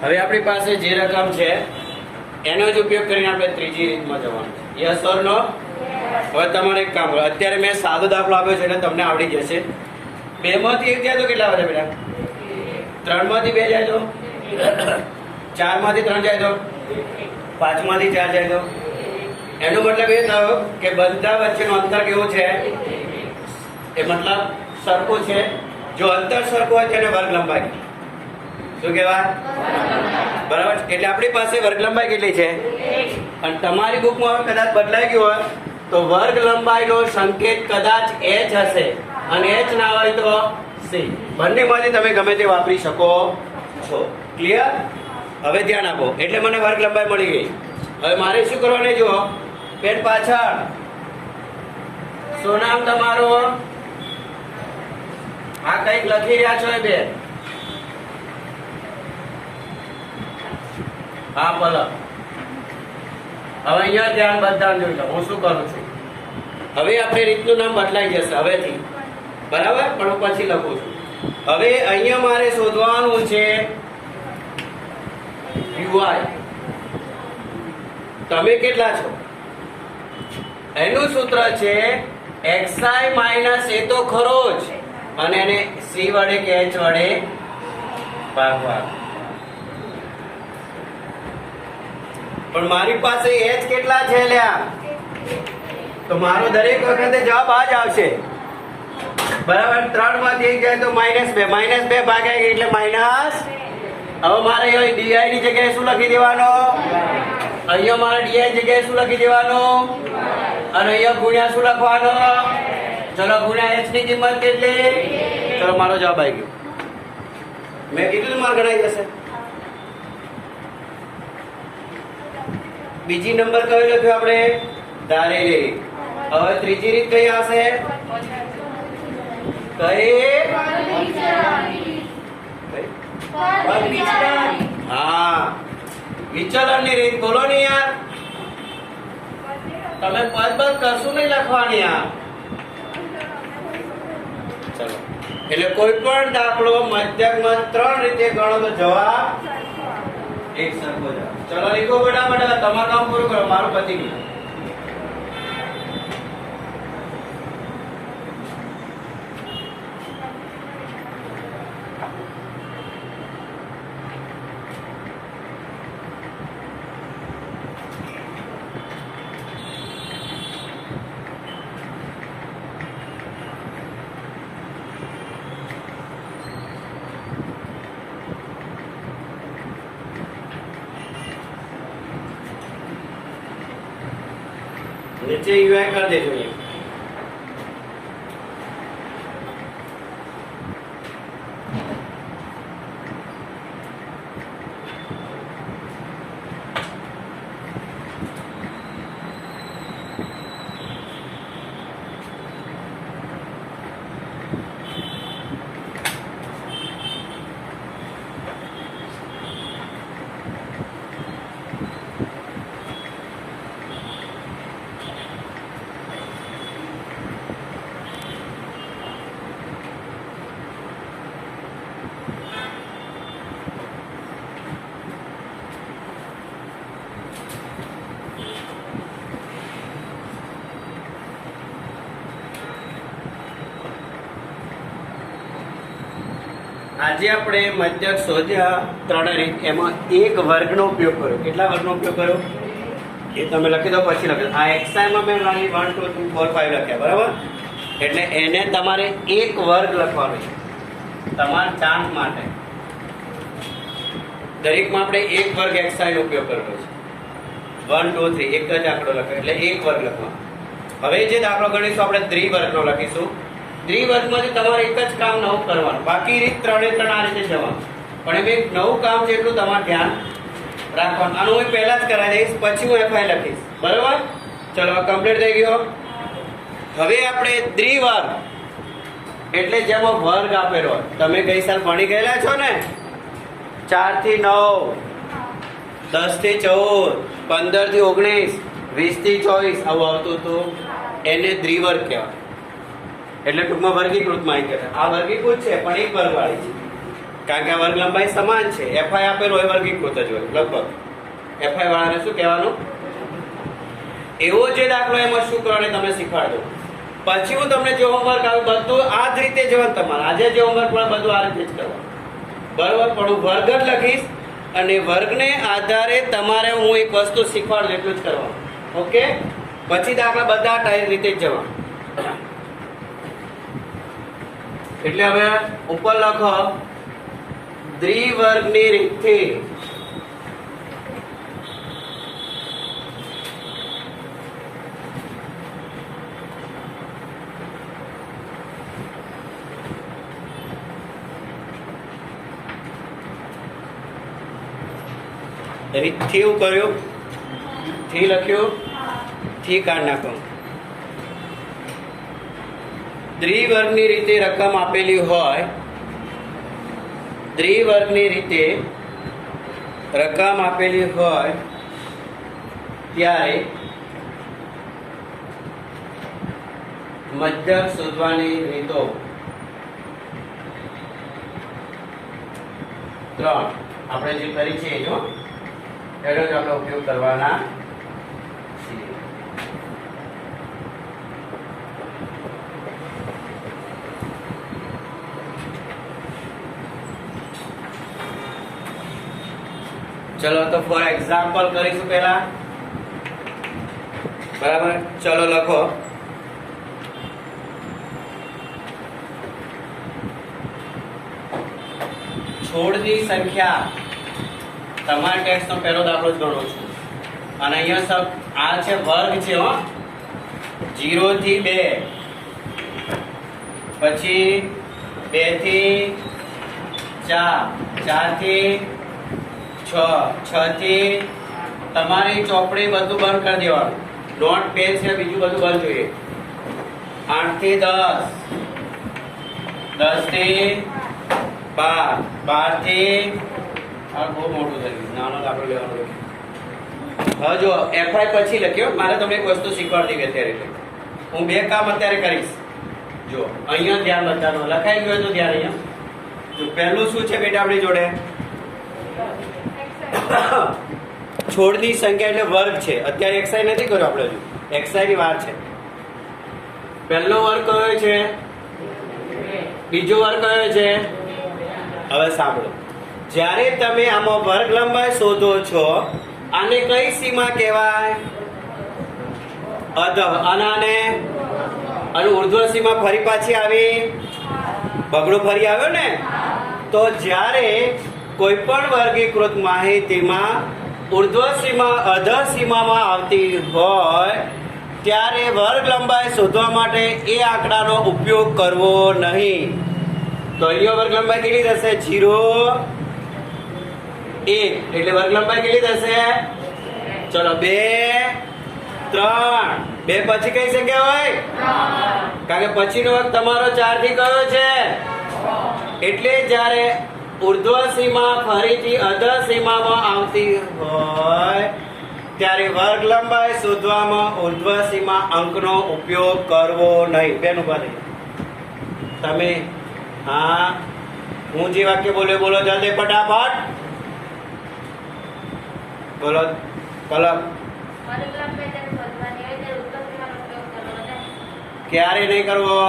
હવે આપણી પાસે જે રકમ છે એનો જ ઉપયોગ કરીને આપણે ત્રીજી રીતમાં જવાનું છે. યસ ઓર નો? હવે તમારે એક કામ કરો. અત્યારે મેં સાદો દાખલો આપ્યો છે એટલે તમને આવડી જશે. 2 માંથી 1 જાય તો કેટલા વધે બેટા? 3 માંથી 2 જાય તો 4 માંથી 3 જાય તો 5 માંથી 4 જાય તો એનો મતલબ એ થયો કે બધા વચ્ચેનું અંતર કેવું છે? એ મતલબ સરખું છે. જો અંતર સરખું હોય તેને વર્ગ લંબાઈ શું કહેવાય? બરાબર. એટલે આપણી પાસે વર્ગ લંબાઈ કેટલી છે? અને તમારી બુકમાં હવે કદાચ બદલાઈ ગયું હોય તો વર્ગ લંબાઈનો સંકેત કદાચ h હશે અને h ના હોય તો c. બંનેમાંથી તમે ગમે તે વાપરી શકો છો. ક્લિયર? હવે ધ્યાન આપો. એટલે મને વર્ગ લંબાઈ મળી ગઈ. હવે મારે શું કરવાનું જુઓ. પેન પાછળ શું નામ તમારું? આ કંઈક લખી રહ્યા છો એ બેન? હા પલક. હવે અહીંયા ધ્યાન બધા જોઈ લો. હું શું કરું છું. હવે આપણે રીતનું નામ બદલાઈ જશે હવેથી. બરાબર? પણ હું પછી લખું છું. હવે અહીંયા મારે શોધવાનું છે uy. તમે કેટલા છો? એનું સૂત્ર છે xi માઇનસ એ તો ખરો જ અને એને c વડે કે h વડે ભાગવા. પણ મારી પાસે h કેટલા છે લ્યા? તો મારો દરેક વખતે જવાબ આ જ આવશે. બરાબર. 3 માંથી 1 જાય તો -2. -2 ભાગ્યા એટલે માઇનસ. હવે મારે અહીં di ની જગ્યાએ શું લખી દેવાનું? અહીંયા મારે di ની જગ્યાએ શું લખી દેવાનું? અને અહીંયા ગુણ્યા શું લખવાનું? ચલો ગુણ્યા h ની કિંમત કેટલી? ચલો મારો જવાબ આવી ગયો. મેં કેટલું માર ગણાઈ જશે? બીજી નંબર કયો લખ્યો આપણે? ધારેલી. હવે ત્રીજી રીત કઈ આવશે? હા, વિચલનની રીત. બોલો ને યાર. તમે પદ કરશું નહીં લખવાની યાર. ચલો. એટલે કોઈ પણ દાખલો મધ્યકમાં 3 રીતે ગણો તો જવાબ એક સરખો જ. ચલો લીખો ફટાફટ. તમારું કામ પૂરું કરો. મારું પતી ગયું. નીચે UI કરી દેજો અહીંયા. આજે આપણે મધ્યક શોધ્યા 3 રીત. એમાં એક વર્ગનો ઉપયોગ કર્યો. કેટલા વર્ગનો ઉપયોગ કર્યો એ તમે લખી દો. પછી લખી દો. આ એક્સાઇમાં મેં 1 2 3 4 5 લખ્યા. બરાબર? એટલે એને તમારે એક વર્ગ લખવાનો છે તમારા ચાન્સ માટે. દરેકમાં આપણે એક વર્ગ એક્સાઇનો ઉપયોગ કરવો છે. 1 2 3 એક જ આંકડો લખ્યો એટલે એક વર્ગ લખવાનો. હવે જે દાખલો ગણીશું આપણે ત્રિવર્ગનો લખીશું. ત્રિવર્ગમાંથી તમારે એક જ કામ નવું કરવાનું. બાકી રીત 3 આ રીતે જવાનું. પણ એમ એક નવું કામ છે એટલું તમારે ધ્યાન રાખવાનું. આનું હું પહેલા જ કરાવી દઈશ, પછી હું FI લખીશ. બરાબર? ચલો કમ્પ્લીટ થઈ ગયો. હવે આપણે ત્રિવર્ગ એટલે જેમાં વર્ગ આપેલો હોય. તમે ગઈ સાલ ભણી ગયેલા છો ને? 4 થી 9, 10 થી 14, 15 થી 19, 20 થી 24 આવું આવતું હતું. એને દ્વિવર્ગ કહેવાય. એટલે ટૂંકમાં વર્ગીકૃત માહિતી. આ વર્ગીકૃત છે પણ એક વર્ગ વાળી છે. કારણ કે આ વર્ગ લંબાઈ સમાન છે. એફઆઈ આપેલો હોય વર્ગીકૃત જ હોય લગભગ. એફઆઈ વાળાને શું કહેવાનું? એવો જે દાખલો એમાં શું કરવાનું તમને શીખવાડજો. પછી હું તમને જે હોમવર્ક આવ્યું બધું આ જ રીતે જવાનું. તમારે આજે જે હોમવર્ક મળે બધું આ રીતે જ કરવાનું, બરોબર? પણ હું વર્ગ જ લખીશ અને વર્ગને આધારે તમારે હું એક વસ્તુ શીખવાડું એટલું જ કરવાનું. ઓકે? પછી દાખલા બધા ટાઈમ રીતે જ જવાનું. એટલે હવે ઉપર લખો દ્વિવર્ગની રીતથી રીતથી એવું કર્યું, થી લખ્યું, થી કાઢ નાખો. દ્વિવર્ગની રીતે રકમ આપેલી હોય, દ્વિવર્ગની રીતે રકમ આપેલી હોય ત્યારે મધ્યક શોધવાની રીતો 3 આપણે જે કરી છે એનો જ આપણે ઉપયોગ કરવાના છીએ. ચલો તો ફોર એક્ઝામ્પલ કરીશું પહેલા, બરાબર? ચલો લખો છોડની સંખ્યા. તમારા ટેક્સ્ટનો પહેલો દાખલો જ ગણો છું અને અહીંયા આ છે વર્ગ છે, હો 0 થી 2, પછી 2 થી 4, 4 થી 6, 6 થી તમારી ચોપડી બધું બંધ કરી દેવાનું. નોટ પેન છે બીજું બધું બંધ જોઈએ. 8 થી 10, 10 થી 12, 12 થી આ બહુ મોટું થઈ ગયું, નાનો દાખલો લેવાનો. હવે જો એફઆઈ પછી લખ્યો. મારે તમને એક વસ્તુ શીખવાડવી અત્યારે, હું 2 કામ અત્યારે કરીશ. જો અહીંયા ધ્યાન બધાનું લખાઈ ગયું તો ધ્યાન અહીંયા. જો પહેલું શું છે બેટા આપણી જોડે? છોડની સંખ્યા એટલે વર્ગ છે. અત્યારે એક્સાઈ નથી કર્યો આપણે, હજુ એક્સાઈ ની વાર છે. પહેલો વર્ગ કયો છે? બીજો વર્ગ કયો છે? હવે સાંભળો, જ્યારે તમે આમાં વર્ગ લંબાઈ શોધો છો, આને કઈ સીમા કહેવાય? અધઃ. અને ઉર્ધ્વ સીમા ફરી પાછી આવી, બગડો ફરી આવ્યો ને. તો જ્યારે કોઈ પણ વર્ગીકૃત માહિતીમાં ઉર્ધ્વ સીમા અધઃ સીમામાં આવતી હોય ત્યારે વર્ગ લંબાઈ શોધવા માટે એ આંકડાનો ઉપયોગ કરવો નહીં. તો અહીંયા વર્ગ લંબાઈ કેટલી થશે? 0, 1. એટલે વર્ગ લંબાઈ કેટલી થશે? ચલો 2, 3. 2 પછી કઈ સંખ્યા હોય? કારણ કે પછીનો વર્ગ તમારો 4 થી કયો છે? એટલે જ્યારે ઉર્ધ્વ સીમા ફરીથી અધઃ સીમામાં આવતી હોય ત્યારે વર્ગ લંબાઈ શોધવામાં ઉર્ધ્વ સીમા અંકનો ઉપયોગ કરવો નહીં. બેન ઉભા થઈ તમે. હા, હું જે વાક્ય બોલ્યો બોલો જલ્દી ફટાફટ બોલો. કલમ ક્યારે નહીં કરવો?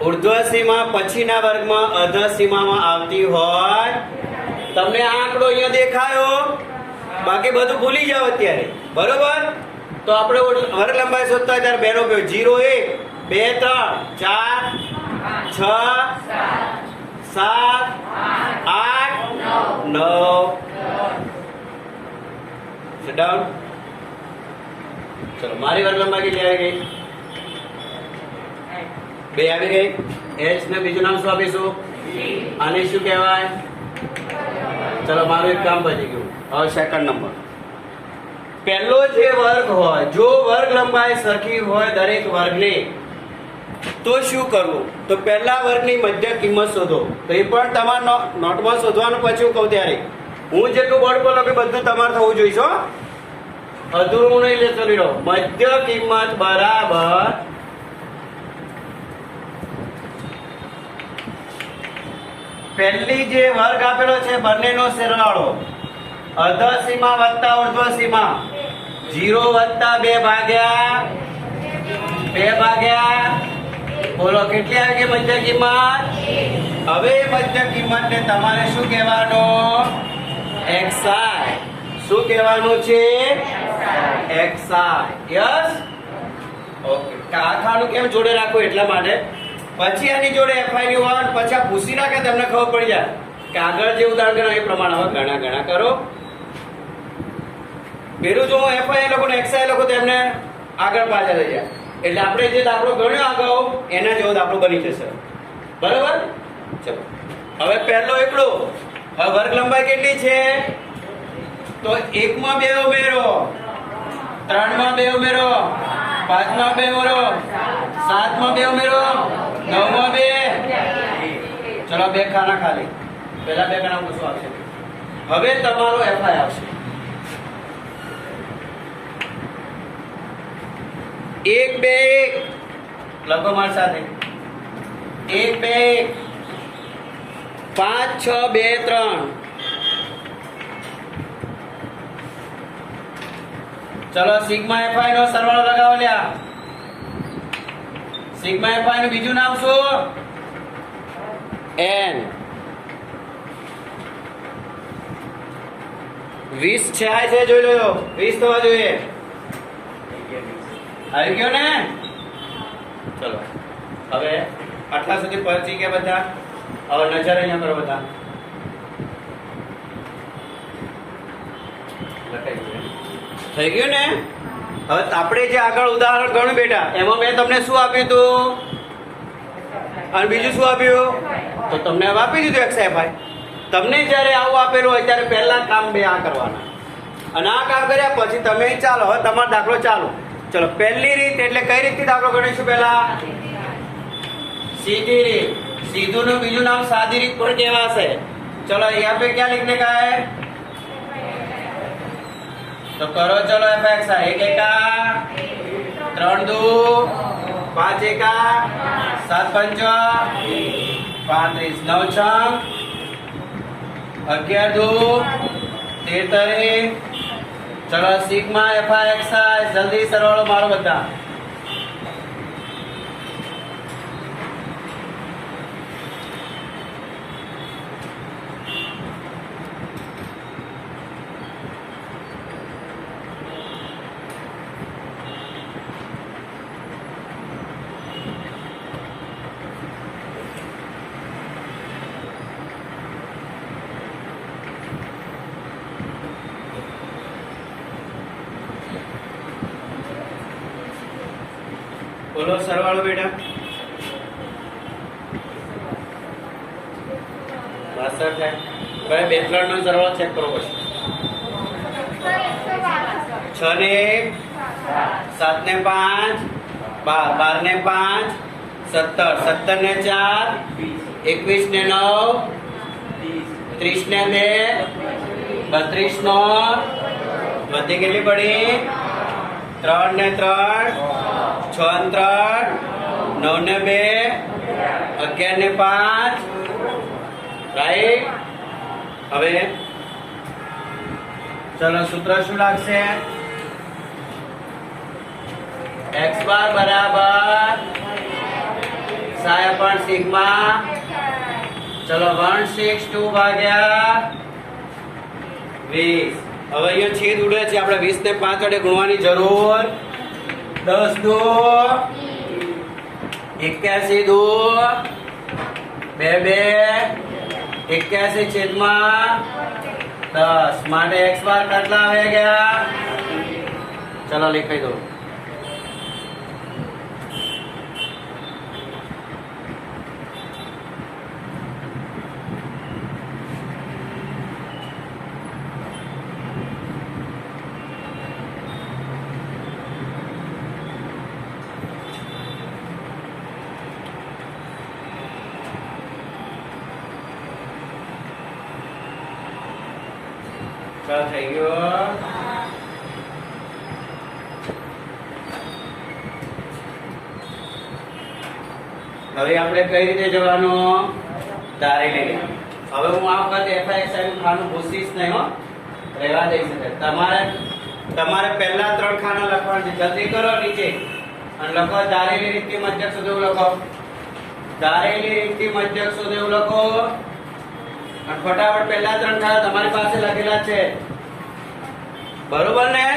ઉર્ધ્વ સીમા પછીના વર્ગમાં અધઃ સીમામાં આવતી હોય. તમને આ આંકડો અહીંયા દેખાયો, બાકી બધું ભૂલી જાવ અત્યારે, બરોબર? તો આપણે વર્ગ લંબાઈ શોધતા ત્યારે બેનો ઉપયોગ 0, 1, 2, 3, 4, 6, 7, 8, 9. Sit down. ચલો મારી વર્ગ લંબાઈ કેટલી આવી ગઈ? 2 આવી ગઈ. એચ ને બીજું નામ શું આપીશું? આને શું કહેવાય? ચલો મારું એક કામ બચી ગયું. હવે સેકન્ડ નંબર, પહેલો જે વર્ગ હોય, જો વર્ગ લંબાઈ સરખી હોય દરેક વર્ગની, તો શું કરવું? તો પહેલા વર્ગની મધ્ય કિંમત શોધો. તો એ પણ તમારા નોટમાં શોધવાનું. પછી હું કહું ત્યારે હું જેટલું બોર્ડ પર લખ્યું બધું તમારે થવું જોઈએ. છો અધૂરું નહીં લેતો. મધ્ય કિંમત બરાબર પહેલી જે વર્ગ આપેલો છે બંનેનો સરવાળો અર્ધ સીમા વત્તા ઉર્ધ્વ સીમા 0 વત્તા 2 ભાગ્યા બોલો કેટલી આવી ગઈ મધ્ય કિંમત? હવે મધ્ય કિંમતને તમારે શું કહેવાનું? xi. શું કહેવાનું છે? xi. Yes okay. કાખાનું કેમ જોડે રાખો એટલા માટે. પછી આની જોડે fi ની વાત પછી આ પૂછી નાખે તમને ખબર પડી જાય કે આગળ જે ઉદાહરણ કર્યું એ પ્રમાણે હવે ગણા કરો. પેલું જો fi એ લોકો ને xi એ લોકો તેમને આગળ પાછળ લઈ જાય એટલે આપણે જે દાખલો ગણ્યો આગળ એના જેવો દાખલો બની જશે. બરાબર? ચલો હવે પહેલો એકલો. હવે વર્ગ લંબાઈ કેટલી છે? તો 1 માં 2 ઉમેરો, 3 માં 2 ઉમેરો, 5 માં 2 ઉમેરો, 7 માં 2 ઉમેરો, 9 માં 2. ચલો 2 ખાના ખાલી. પહેલા 2 ખાના શું આવશે? હવે તમારો fi આવશે 1 2 1 લખો મારી સાથે 1 2 5 6 2 3. ચલો સિગ્મા fi નો સરવાળો લગાવો લ્યા. સિગ્મા fi નું બીજું નામ શું? n. 20 છે આ છે જોઈ લો 20 થવા જોઈએ. આવી ગયો ને? ચલો હવે આટલા સુધી પહોંચી ગયા બધા. હવે નજર અહીંયા કરો બધા. થઈ ગયું ને? હવે આપણે જે આગળ ઉદાહરણ ગણ્યું બેટા એમાં મેં તમને શું આપ્યું હતું અને બીજું શું આપ્યું? તો તમને હવે આપી દીધું xi. તમને જ્યારે આવું આપેલું હોય ત્યારે પહેલા કામ બે આ કરવાના અને આ કામ કર્યા પછી તમે ચાલો હવે તમારો દાખલો ચાલો. ચલો પહેલી રીત એટલે કઈ રીતથી દાખલો ગણીશું? પહેલા सीधी રીત. सीधू નું બીજું નામ सादी રીત પણ કહેવાશે. चलो यहाँ पे क्या लिखने का है? तो करो चलो fx 1 एका 3 दो 5 एका 7 पंचा 35 9 छक 11 दो 13. चलो सिग्मा fx जल्दी सरवाળો મારો બધા. બોલો સરવાળો બેટા 62 થાય. હવે 2 3 નો સરવાળો ચેક કરો પછી 6 ને 1 7 ને 5 12 12 ને 5 17 17 ને 4 21 ને 9 30 ને 2 32 નો બધી કેટલી પડી? 3 ને 3 6 ને 3 9 ને 2 11 ને 5 રાઈટ. હવે ચલો સૂત્ર શું લાગશે? x બાર બરાબર સાયા પણ સિગ્મા. ચલો 162 ભાગ્યા 20. હવે અહીંયા છેદ ઉડે છે આપણે 20 ને 5 વડે ગુણવાની જરૂર. 10 દો 81 દો 2 2 81 છેદમાં 10 માટે x બાર કેટલા આવી ગયા? ચલો લખાઈ દો. થઈ ગયો. હવે આપણે કઈ રીતે જવાનું? ધારી લઈએ. હવે હું આ વખતે fxi નું ખાનું ભૂસીશ નહીં હો, રહેવા દઈશ. તમારે પહેલા 3 ખાના લખવાના છે. જલ્દી કરો નીચે અને લખો ધારેલી રીતથી મધ્યક સુધી એવું લખો. ધારેલી રીતથી મધ્યક સુધી એવું લખો અને ફટાફટ પહેલા 3 ખાના તમારી પાસે લખેલા છે, બરોબર ને?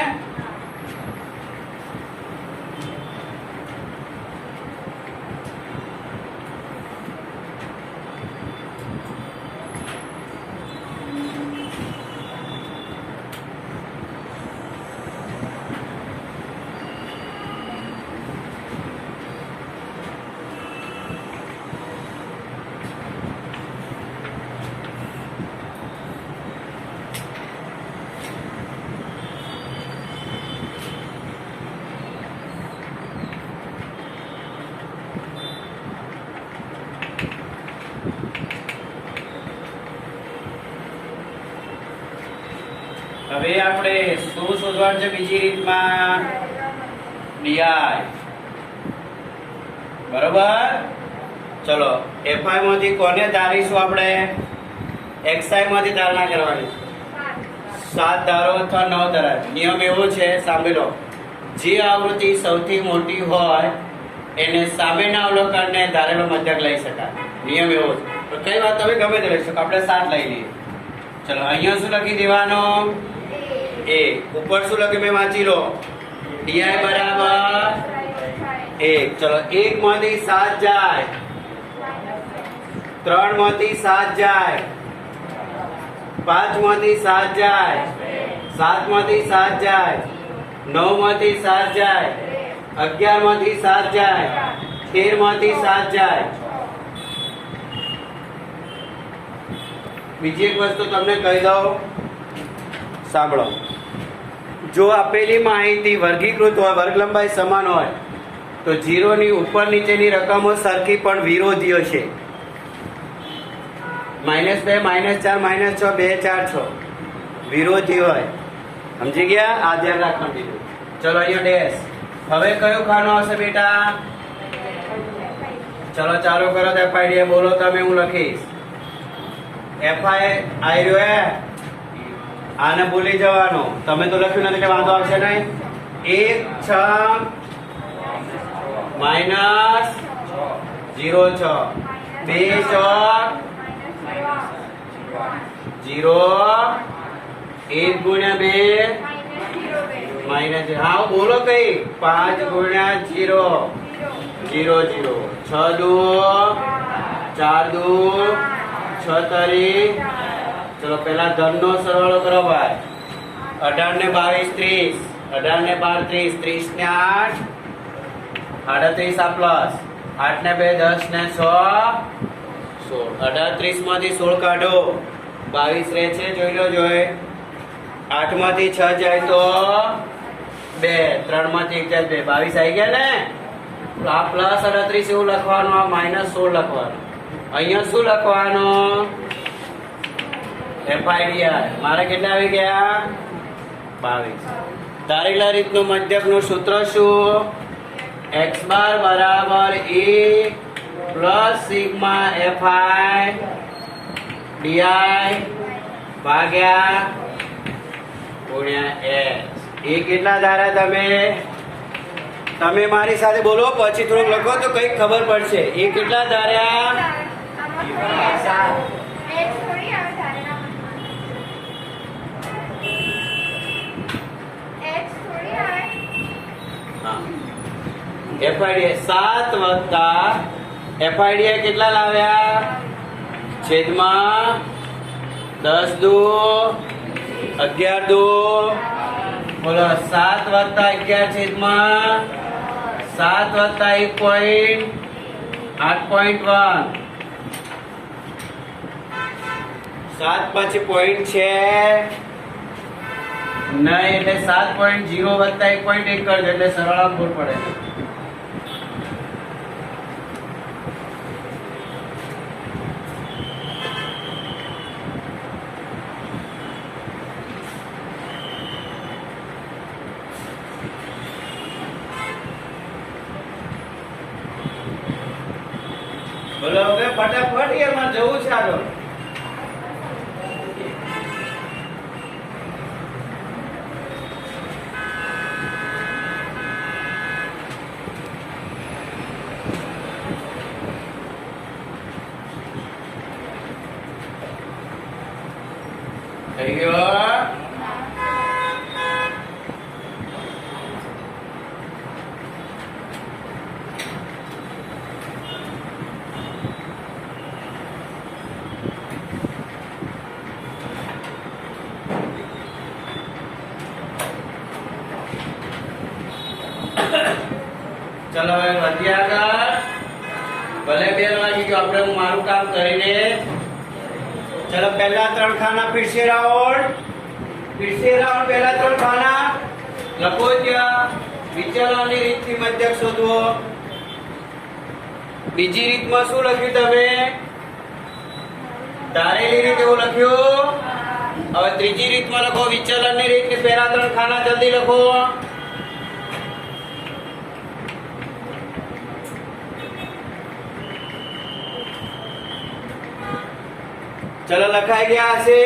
હવે આપણે શું શોધવાનું છે બીજી રીતમાં? di. બરોબર. ચલો fi માંથી કોને ધારીશું આપણે? xi માંથી ધારણા કરવાની. 7 ધારો અથવા 9 ધારો. નિયમ એવો છે, સાંભળો. જે આવૃત્તિ સૌથી મોટી હોય એને સામેના અવલોકનને ધારેલો મધ્યક લઈ શકાય. નિયમ એવો છે. તો કઈ વાત તમે ગમે તે લઈ શકો. આપણે 7 લઈ લઈએ. ચલો અહીંયા શું લખી દેવાનું? એ ઉપર શું લખ્યું મેં વાંચી લો. di બરાબર 1. ચલો 1 માંથી 7 જાય, 3 માંથી 7 જાય, 5 માંથી 7 જાય, 7 માંથી 7 જાય, 9 માંથી 7 જાય, 11 માંથી 7 જાય, 13 માંથી 7 જાય. બીજી એક વસ્તુ તમને કહી દઉં, સાંભળો. જો આપેલી માહિતી વર્ગીકૃત હોય, વર્ગ લંબાઈ સમાન હોય તો 0 ની ઉપર નીચેની રકમો સરખી પણ વિરોધીઓ છે. -2, -4, -6, 2, 4, 6 વિરોધી હોય. સમજી ગયા? આ ધ્યાન રાખવાનું બીજું. ચલો અહીંયા ડેશ. હવે કયું ખાનું આવશે બેટા? ચલો ચાલુ કરો. તો FID બોલો તમે, હું લખીશ. FI આવ્યો હે, આને ભૂલી જવાનું. તમે તો લખ્યું નથી એટલે વાંધો આવશે નહીં. 1, 6 -0, 6 2, 6 0 1 ગુણ્યા 2 -0. હા બોલો કઈ? 5 ગુણ્યા 0 0 0. 6 દુ 4 દુ 6 તરી. ચલો પેલા ધન નો સરવાળો કરો ભાઈ. 18 ને 22 30, 18 ને 12 30, 30 ને 8 38 આ પ્લસ 8 ને 2 10 ને 6 16. 38 માંથી 16 કાઢો, 22 રહે છે. જોઈ લો. જોઈ 8 માંથી 6 જાય તો 2, 3 માંથી 1 જાય 2, 22 આવી ગયા ને. આ પ્લસ 38 એવું લખવાનું, આ માઇનસ 16 લખવાનું. અહીંયા શું લખવાનું? FID. મારે કેટલા આવી ગયા? 22. ધારેલા રીતનું મધ્યકનું સૂત્ર શું? x બાર બરાબર e plus sigma FI di ભાગ્યા ગુણ્યા s. એ કેટલા ધારા? તમે મારી સાથે બોલો, પછી થોડુંક લખો તો કઈક ખબર પડશે. એ કેટલા ધાર્યા? FID 7 વત્તા FID કેટલા લાવ્યા? છેદમાં 10 દુ 11 દુ. બોલો 7 વત્તા 11 છેદમાં 7 વત્તા 1 8.1. 7 પછી પોઈન્ટ છે નહીં એટલે 7.0 વત્તા 1.1 કરજો એટલે સરળ ભૂલ પડે. બોલો હવે ફટાફટ એમાં જવું છે આગળ. થઈ ગયો. ચલો હવે વધીએ આગળ. ભલે બેલ વાગી ગયો, આપણે હું મારું કામ કરીને. ચલો પહેલા 3 ખાના फिर से राउंड પહેલા 3 ખાના લખો. ત્યાં વિચલનની રીતથી મધ્યક શોધવો. બીજી રીતમાં શું લખ્યું તમે? ધારેલી રીત એવું લખ્યું. હવે ત્રીજી રીતમાં લખો વિચલનની રીતની પહેલા 3 ખાના જલ્દી લખો. चलो लखाई गया हશે.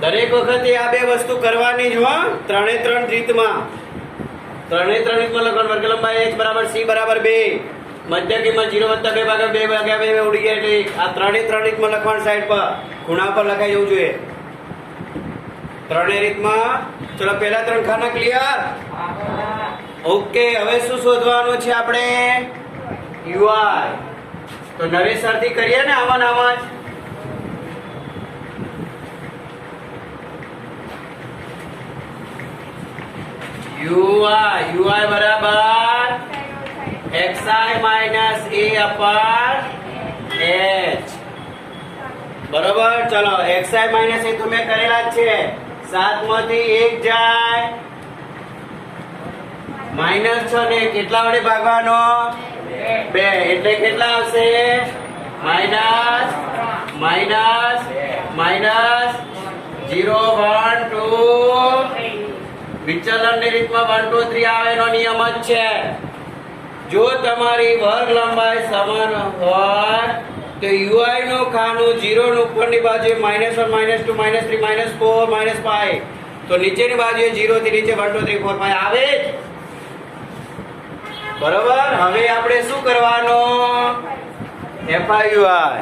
દરેક વખતે આ બે વસ્તુ કરવાની જ હો. 3 રીતમાં લખવાનું. વર્ગ લંબાઈ h બરાબર c બરાબર 2. મધ્ય કિંમત 0 વત્તા 2 ભાગ્યા 2 ભાગ્યા 2 ઉડી ગયા એટલે આ 3 રીતમાં લખવાનું. સાઈડ પર ખૂણા પર લખાઈ જવું જોઈએ 3 રીતમાં. ચલો પહેલા 3 ખાના ક્લિયર. ઓકે, હવે શું શોધવાનું છે આપણે? ui. તો નવેસરથી કરીએ ને આમાં જ. ui बराबर xi minus a upper h. बराबर. चलो xi माइनस a तो मैं करेला જ છે. 7 માંથી 1 જાય માઈનસ 6 ને કેટલા વડે ભાગવાનો? 2 એટલે કેટલા આવશે? માઈનસ 0 1 2. વિચલનની રીતમાં 1 2 3 આવે એનો નિયમ જ છે. જો તમારી વર્ગ લંબાઈ સમાન હોય તો ui નું ખાનું 0 ની ઉપરની બાજુએ -1 -2 -3 -4 -5 તો નીચેની બાજુએ 0 થી નીચે 1 2 3 4 5 આવે જ. બરોબર. હવે આપણે શું કરવાનું? FIUI.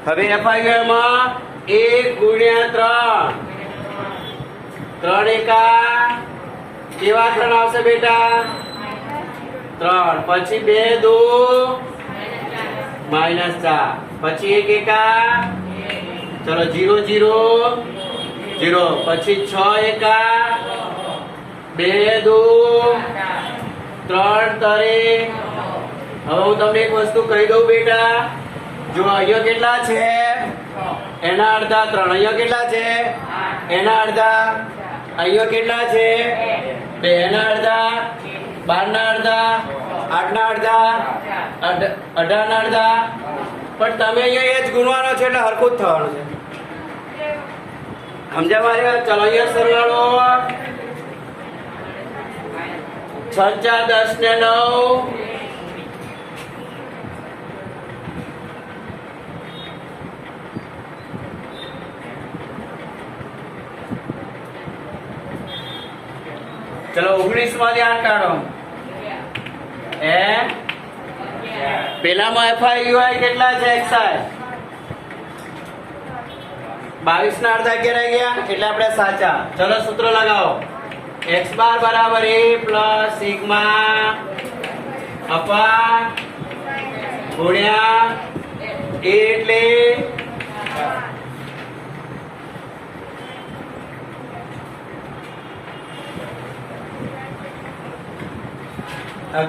હવે FIUI માં 1 ગુણ્યા 3 એકા કેવા 3 આવશે બેટા? 3. પછી 2 2 -4. પછી 1 એકા. ચલો 0 0 0. પછી 6 એકા 2 2 3 તરે. હવે હું તમને એક વસ્તુ કહી દઉં બેટા. જો અહીંયા કેટલા છે? એના અડધા 3. અહીંયા કેટલા છે? એના અડધા. અહીંયા કેટલા છે? 2. એના અડધા 12 ના અડધા 8 ના અડધા 18 ના અડધા. પણ તમે અહીંયા એ જ ગુણવાનો છે એટલે હરખું જ થવાનું છે. સમજ્યા મારી વાત? ચલો અહીંયા સરવાળો 6 4 10 ને 9. चलो 19 માંથી 8 કાઢો. પેલામાં FIUI કેટલા છે? xi 22 ના અડધા 11 આવી ગયા એટલે આપણે સાચા. ચલો સૂત્ર લગાવો. x બાર બરાબર a પ્લસ સિગ્મા અપાર ગુણ્યા a એટલે 11/2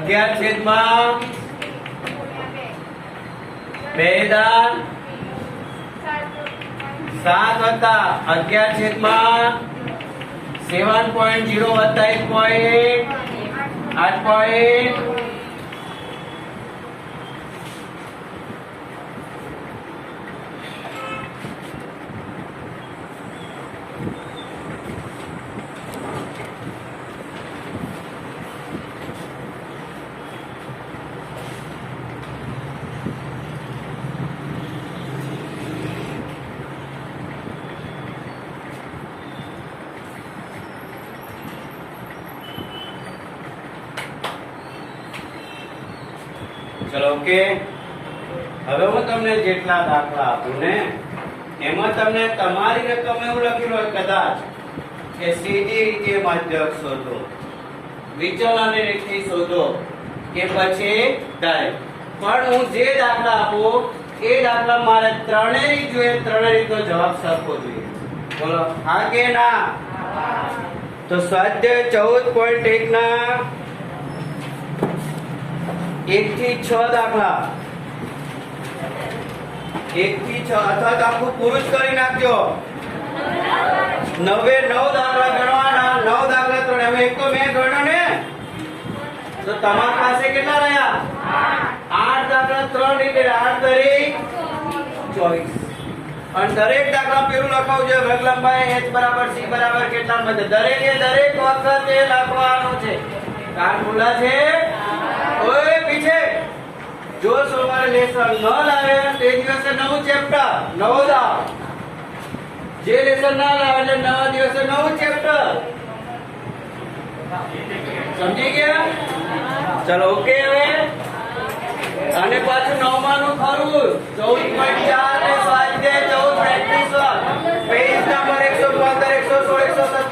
વત્તા 11/7.0 વત્તા 1.8. ચલો ઓકે. હવે હું તમને જેટલા દાખલા આપું ને એમાં તમને તમારી રકમ એવું લખેલું હોય કદાચ કે સીધી રીતે મધ્યક શોધો, વિચલનની રીતથી શોધો કે પછી ડાયરેક્ટ. પણ હું જે દાખલા આપું એ દાખલા મારે ત્રણેય રીત જોઈએ, ત્રણેય રીતનો જવાબ સરખો જોઈએ. બોલો હા કે ના? તો સ્વાધ્યાય 14.1 ના 1 થી 6 દાખલા, 1 થી 6 અથવા તો આખું પૂરું જ કરી નાખજો. 9 દાખલા ગણવાના, 9 દાખલા 3. હવે એક તો મેં ગણ્યો ને, તો તમારી પાસે કેટલા રહ્યા? 8 દાખલા 3 એટલે 8 દરેક 24. અને દરેક દાખલા પેલું લખાવું છે વર્ગ લંબાઈ h બરાબર c બરાબર કેટલા મધ્ય. દરેકે દરેક વખતે લખવાનું છે. કાન ખુલ્લા છે? ઓય પીછે જો સોમવારે લેસન ન લાવે તે દિવસે નવું ચેપ્ટર, નવો દાવ. જે લેસન ના લાવે એટલે નવા દિવસે નવું ચેપ્ટર. સમજી ગયા? ચલો ઓકે. હવે અને પાછું 9મા નું ખરું 14.4 ને સ્વાધ્યાય 14 પ્રેક્ટિસ પેજ નંબર 115 116 117